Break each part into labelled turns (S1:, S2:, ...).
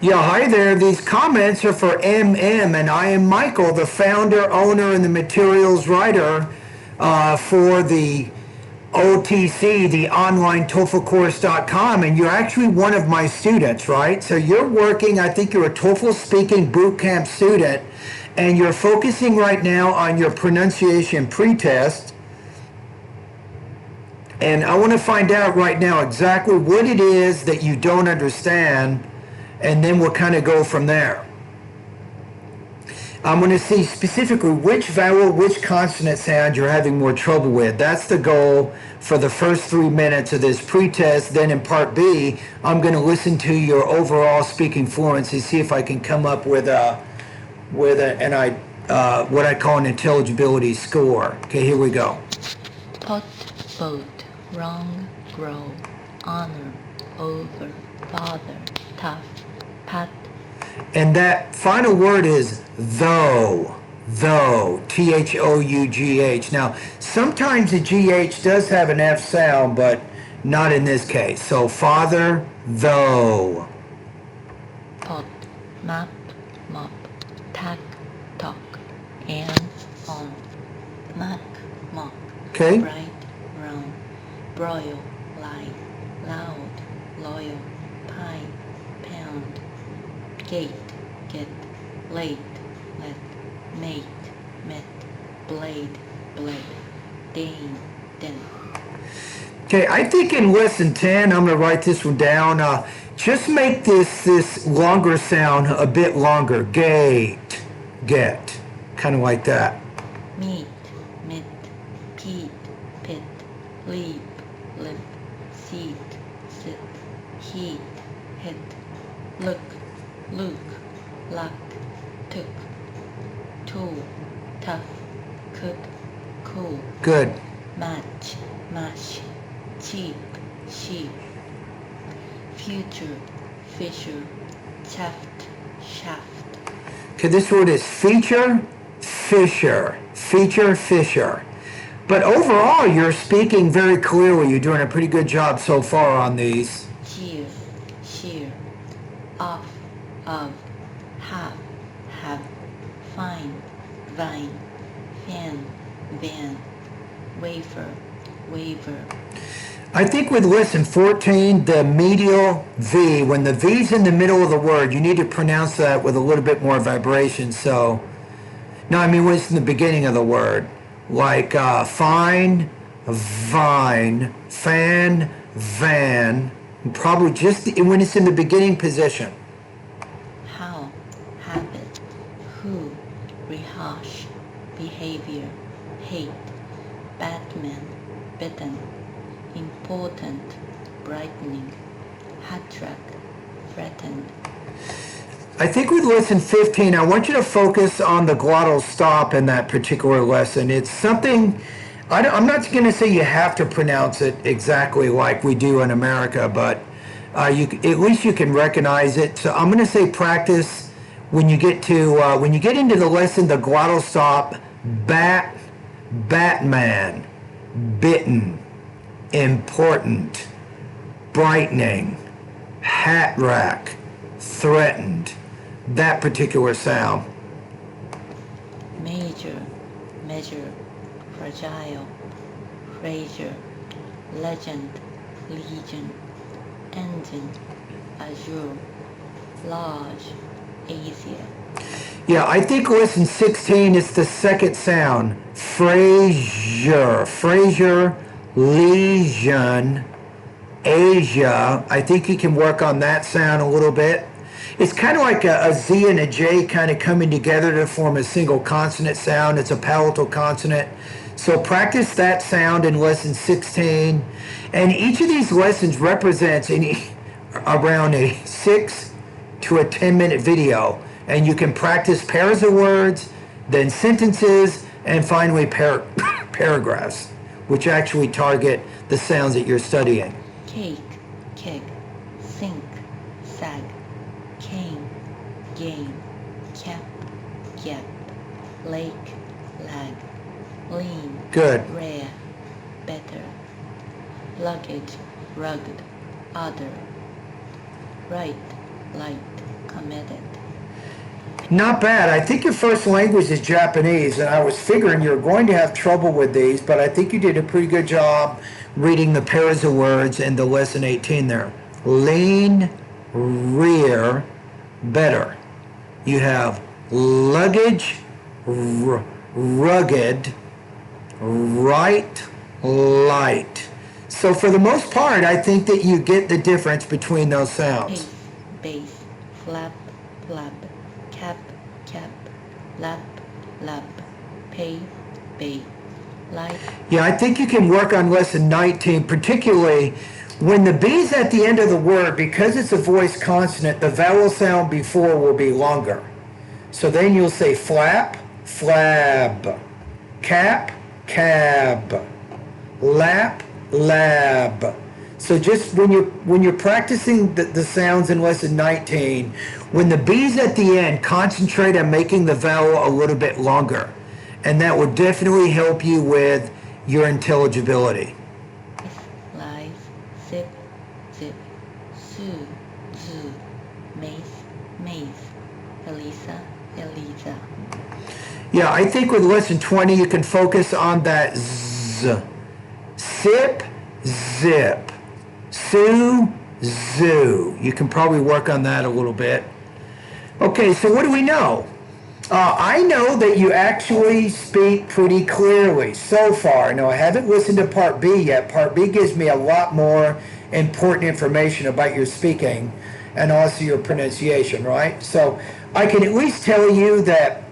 S1: Yeah, hi there. These comments are for MM, and I am Michael, the founder, owner, and the materials writer for the OTC, the online TOEFLcourse.com, and you're actually one of my students, right? So you're working, I think you're a TOEFL speaking bootcamp student, and you're focusing right now on your pronunciation pretest. And I want to find out right now exactly what it is that you don't understand, and then we'll kind of go from there. I'm going to see specifically which vowel, which consonant sound you're having more trouble with. That's the goal for the first 3 minutes of this pretest. Then in part B, I'm going to listen to your overall speaking fluency, see if I can come up with what I call an intelligibility score. Okay, here we go.
S2: Pot, boat, wrong, grow, honor, over, father, tough, pat.
S1: And that final word is though, Though. Now, sometimes the GH does have an F sound, but not in this case. So, father, though.
S2: Pot, map, mop, tack, talk, and on, knock, mock,
S1: Okay?
S2: bright, round, broil, lie, loud, loyal, pie, pound, gate, get, late, let, mate, met, blade, dane, den.
S1: Okay, I think in lesson 10, I'm going to write this one down. Just make this longer sound a bit longer. Gate, get. Kind of like that.
S2: Meet, mit, peat, pit, leap, lip, seat, sit, heat, hit, look, luke, luck, took, tool, tough, could, cool,
S1: Good.
S2: match, mash, cheap, sheep, future, fisher, shaft, shaft.
S1: Okay, this word is feature, fisher. Feature, fisher. But overall, you're speaking very clearly. You're doing a pretty good job so far on these.
S2: Cheer, sheer, off, of, have, fine, vine, fan, van, wafer, waver.
S1: I think with lesson 14, the medial V, when the V's in the middle of the word, you need to pronounce that with a little bit more vibration. So, no, I mean when it's in the beginning of the word. Like fine, vine, fan, van. Probably just when it's in the beginning position.
S2: How, habit, who, rehash, behavior, hate, Batman, bitten, important, brightening, hat track, threatened.
S1: I think with lesson 15, I want you to focus on the glottal stop in that particular lesson. It's something, I'm not going to say you have to pronounce it exactly like we do in America, but at least you can recognize it. So I'm going to say practice when you get into the lesson, the glottal stop, Batman, bitten, important, brightening, hat rack, threatened. That particular sound.
S2: Major, measure, fragile, fraser, legend, legion, engine, azure, large, Asia.
S1: Yeah, I think lesson 16 is the second sound. Fraser, legion, Asia. I think you can work on that sound a little bit. It's kind of like a Z and a J kind of coming together to form a single consonant sound. It's a palatal consonant. So practice that sound in lesson 16. And each of these lessons represents around a 6 to a 10-minute video. And you can practice pairs of words, then sentences, and finally paragraphs, which actually target the sounds that you're studying.
S2: Cake, keg, sink, sag, cane, game, cap, gap, lake, lag, lean,
S1: Good.
S2: rare, better, luggage, rugged, other, right, light, committed.
S1: Not bad. I think your first language is Japanese, and I was figuring you were going to have trouble with these, but I think you did a pretty good job reading the pairs of words in the lesson 18 there. Lean, rear, better. You have luggage, rugged, right, light. So for the most part, I think that you get the difference between those sounds.
S2: Pace, base, flap, flap, cap, cap, lap, lap, pay, pay, light.
S1: Yeah, I think you can work on lesson 19, particularly when the B's at the end of the word, because it's a voice consonant, the vowel sound before will be longer. So then you'll say flap, flab, cap, cab, lap, lab. So just when you're practicing the sounds in lesson 19, when the B's at the end, concentrate on making the vowel a little bit longer. And that will definitely help you with your intelligibility.
S2: Lies, zip, zip, zoo, zoo, maze, maze, Elisa, Elisa.
S1: Yeah, I think with lesson 20, you can focus on that z. Sip, zip. Sue, zoo. You can probably work on that a little bit. Okay, so what do we know? I know that you actually speak pretty clearly so far. Now, I haven't listened to Part B yet. Part B gives me a lot more important information about your speaking and also your pronunciation, right? So I can at least tell you that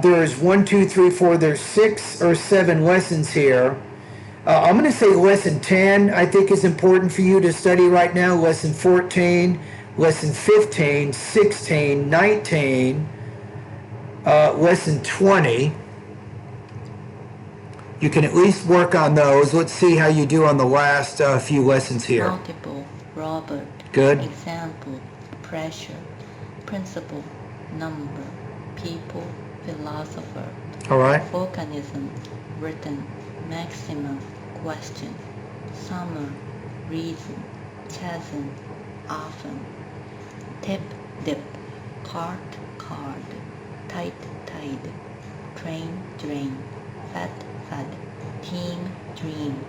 S1: there's 1, 2, 3, 4, there's 6 or 7 lessons here. I'm going to say lesson 10, I think, is important for you to study right now. Lesson 14, lesson 15, 16, 19, lesson 20. You can at least work on those. Let's see how you do on the last few lessons here.
S2: Multiple, Robert.
S1: Good.
S2: Example, pressure. Principle, number. People, philosopher.
S1: All right.
S2: Volcanism, written. Maximum, question. Summer, reason. Chasm, often. Tip, dip. Cart, card. Tight, tide. Train, drain. Fat, fad. Team, dream.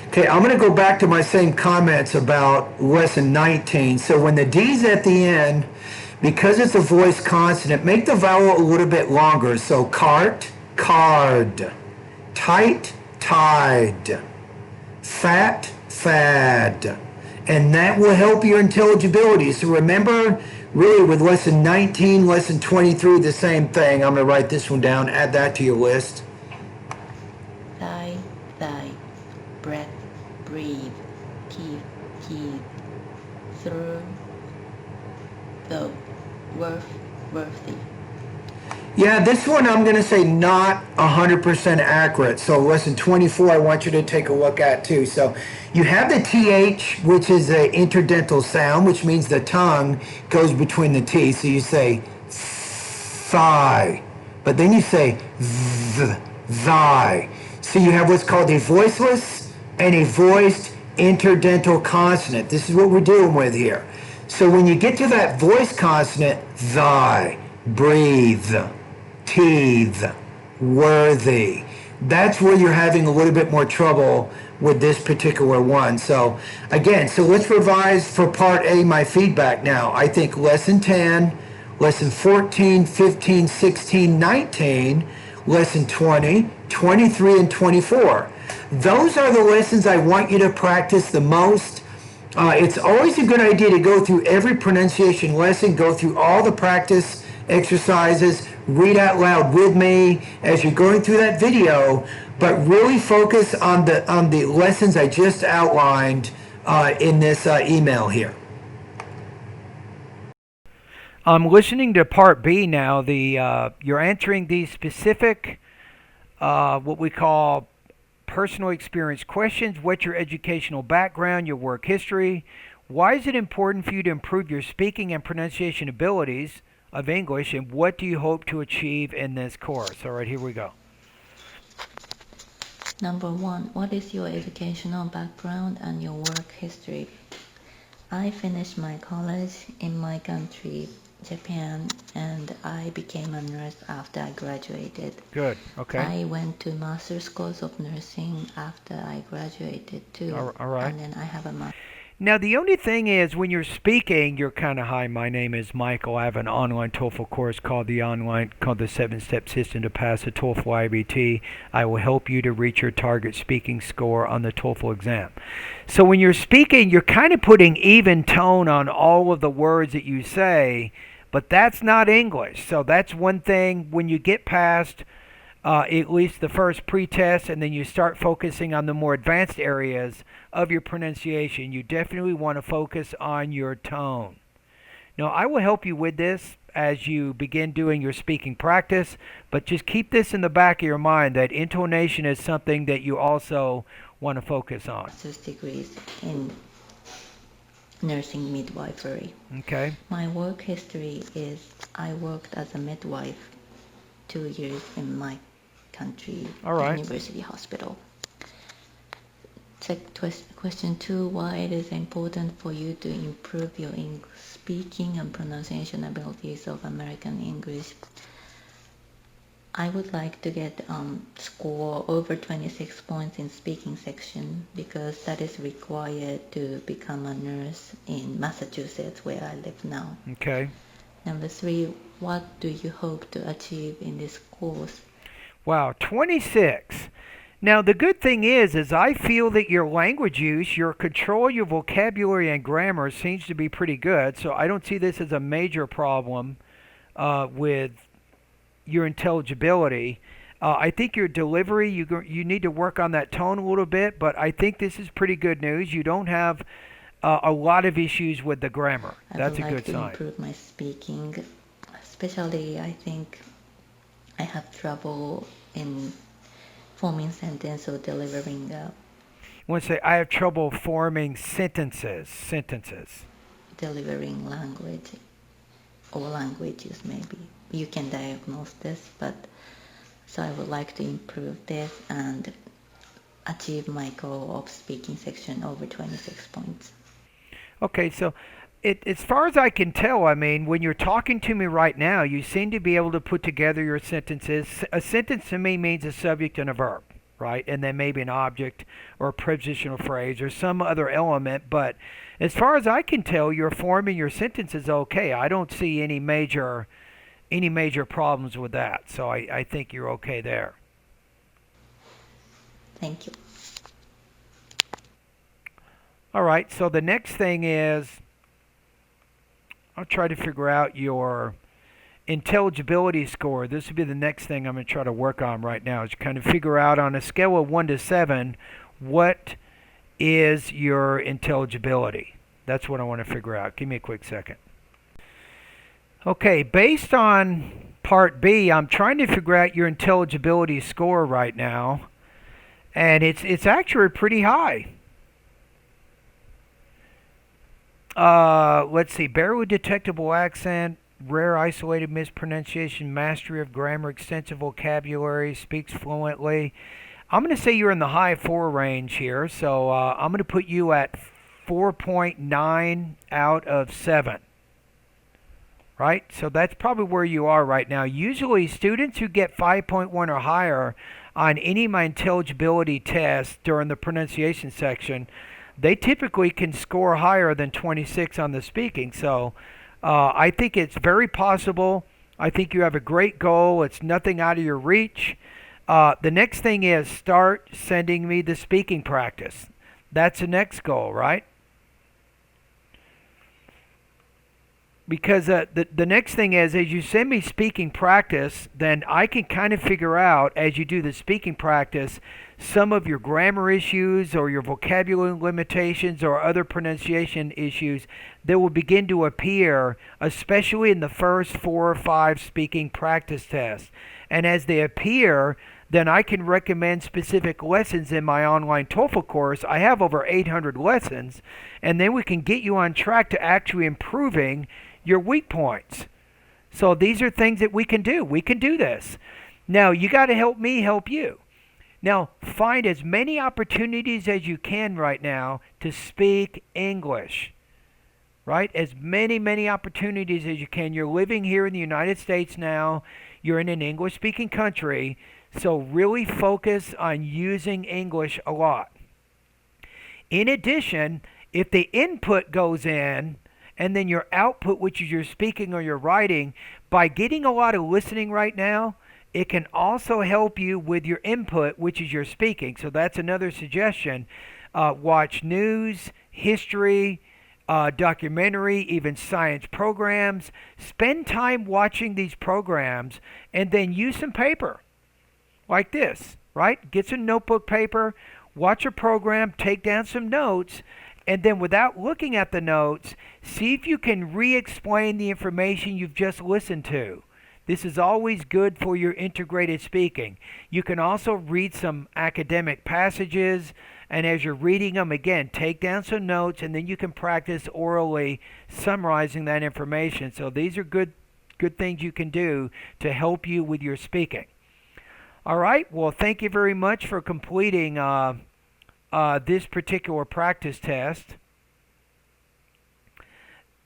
S1: Okay, I'm going to go back to my same comments about lesson 19. So when the D's at the end, because it's a voice consonant, make the vowel a little bit longer. So cart, card. Tight, tide. Fat, fad. And that will help your intelligibility. So remember, really with lesson 19, lesson 23, the same thing. I'm going to write this one down, add that to your list.
S2: Thigh, thigh. Breath, breathe. Teeth, teeth. Through, though. Worth, worthy.
S1: Yeah, this one I'm going to say not 100% accurate. So lesson 24, I want you to take a look at too. So you have the TH, which is an interdental sound, which means the tongue goes between the teeth. So you say thigh, but then you say thy. So you have what's called a voiceless and a voiced interdental consonant. This is what we're dealing with here. So when you get to that voice consonant, thy, breathe, teeth, worthy, that's where you're having a little bit more trouble with this particular one. So again, so let's revise for part A, my feedback now. I think lesson 10, lesson 14, 15, 16, 19, lesson 20, 23, and 24. Those are the lessons I want you to practice the most. It's always a good idea to go through every pronunciation lesson, go through all the practice exercises, read out loud with me as you're going through that video, but really focus on the lessons I just outlined in this email here. I'm listening to part B now. You're answering these specific, what we call personal experience questions. What's your educational background, your work history? Why is it important for you to improve your speaking and pronunciation abilities of English, and what do you hope to achieve in this course? All right, here we go.
S2: Number 1, what is your educational background and your work history? I finished my college in my country, Japan, and I became a nurse after I graduated.
S3: Good. Okay.
S2: I went to master's course of nursing after I graduated too.
S3: All right.
S2: And then I have a
S3: Now, the only thing is when you're speaking, you're kind of, hi, my name is Michael. I have an online TOEFL course called the 7-Step System to Pass the TOEFL IBT. I will help you to reach your target speaking score on the TOEFL exam. So when you're speaking, you're kind of putting even tone on all of the words that you say, but that's not English. So that's one thing when you get past at least the first pretest, and then you start focusing on the more advanced areas of your pronunciation, you definitely want to focus on your tone. Now, I will help you with this as you begin doing your speaking practice, but just keep this in the back of your mind that intonation is something that you also want to focus on.
S2: master's degrees in nursing midwifery.
S3: Okay.
S2: My work history is I worked as a midwife 2 years in my country
S3: All right.
S2: university hospital. Question 2, why it is important for you to improve your speaking and pronunciation abilities of American English. I would like to get score over 26 points in speaking section because that is required to become a nurse in Massachusetts where I live now.
S3: Okay.
S2: Number 3, what do you hope to achieve in this course?
S3: Wow, 26. Now, the good thing is I feel that your language use, your control, your vocabulary and grammar seems to be pretty good. So I don't see this as a major problem with your intelligibility. I think your delivery, you need to work on that tone a little bit, but I think this is pretty good news. You don't have a lot of issues with the grammar. That's a good sign.
S2: I would like to improve my speaking, especially I think I have trouble in forming sentence or delivering
S3: You want to say, I have trouble forming sentences.
S2: delivering language or languages maybe. You can diagnose this, but so I would like to improve this and achieve my goal of speaking section over 26 points.
S3: Okay, so as far as I can tell, I mean, when you're talking to me right now, you seem to be able to put together your sentences. A sentence to me means a subject and a verb, right? And then maybe an object or a prepositional phrase or some other element. But as far as I can tell, you're forming your sentences okay. I don't see any major problems with that. So I think you're okay there.
S2: Thank you.
S3: All right, so the next thing is I'll try to figure out your intelligibility score. This would be the next thing I'm going to try to work on right now is kind of figure out on a scale of 1 to 7 what is your intelligibility. That's what I want to figure out. Give me a quick second. Okay, based on part B, I'm trying to figure out your intelligibility score right now, and it's actually pretty high. Let's see, barely detectable accent, rare isolated mispronunciation, mastery of grammar, extensive vocabulary, speaks fluently. I'm going to say you're in the high 4 range here, so I'm going to put you at 4.9 out of 7. Right? So that's probably where you are right now. Usually students who get 5.1 or higher on any of my intelligibility tests during the pronunciation section, they typically can score higher than 26 on the speaking. So I think it's very possible. I think you have a great goal. It's nothing out of your reach. The next thing is start sending me the speaking practice. That's the next goal, right? Because the next thing is, as you send me speaking practice, then I can kind of figure out, as you do the speaking practice, some of your grammar issues or your vocabulary limitations or other pronunciation issues that will begin to appear, especially in the first 4 or 5 speaking practice tests. And as they appear, then I can recommend specific lessons in my online TOEFL course. I have over 800 lessons, and then we can get you on track to actually improving your weak points. So these are things that we can do. We can do this. Now, you got to help me help you. Now, find as many opportunities as you can right now to speak English. right? As many opportunities as you can. You're living here in the United States now. You're in an English-speaking country, so really focus on using English a lot. In addition, if the input goes in and then your output, which is your speaking or your writing, by getting a lot of listening right now, it can also help you with your input, which is your speaking. So that's another suggestion. Watch news, history, documentary, even science programs. Spend time watching these programs and then use some paper like this, right? Get some notebook paper, watch a program, take down some notes, and then without looking at the notes, see if you can re-explain the information you've just listened to. This is always good for your integrated speaking. You can also read some academic passages, and as you're reading them, again, take down some notes, and then you can practice orally summarizing that information. So these are good things you can do to help you with your speaking. All right, well, thank you very much for completing this particular practice test.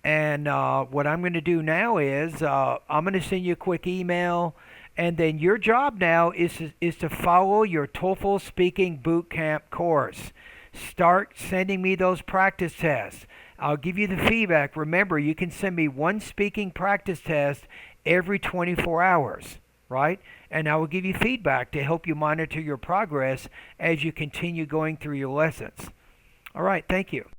S3: And what I'm going to do now is I'm going to send you a quick email, and then your job now is to follow your TOEFL Speaking Bootcamp course. Start sending me those practice tests. I'll give you the feedback. Remember, you can send me one speaking practice test every 24 hours, right? And I will give you feedback to help you monitor your progress as you continue going through your lessons. All right, thank you.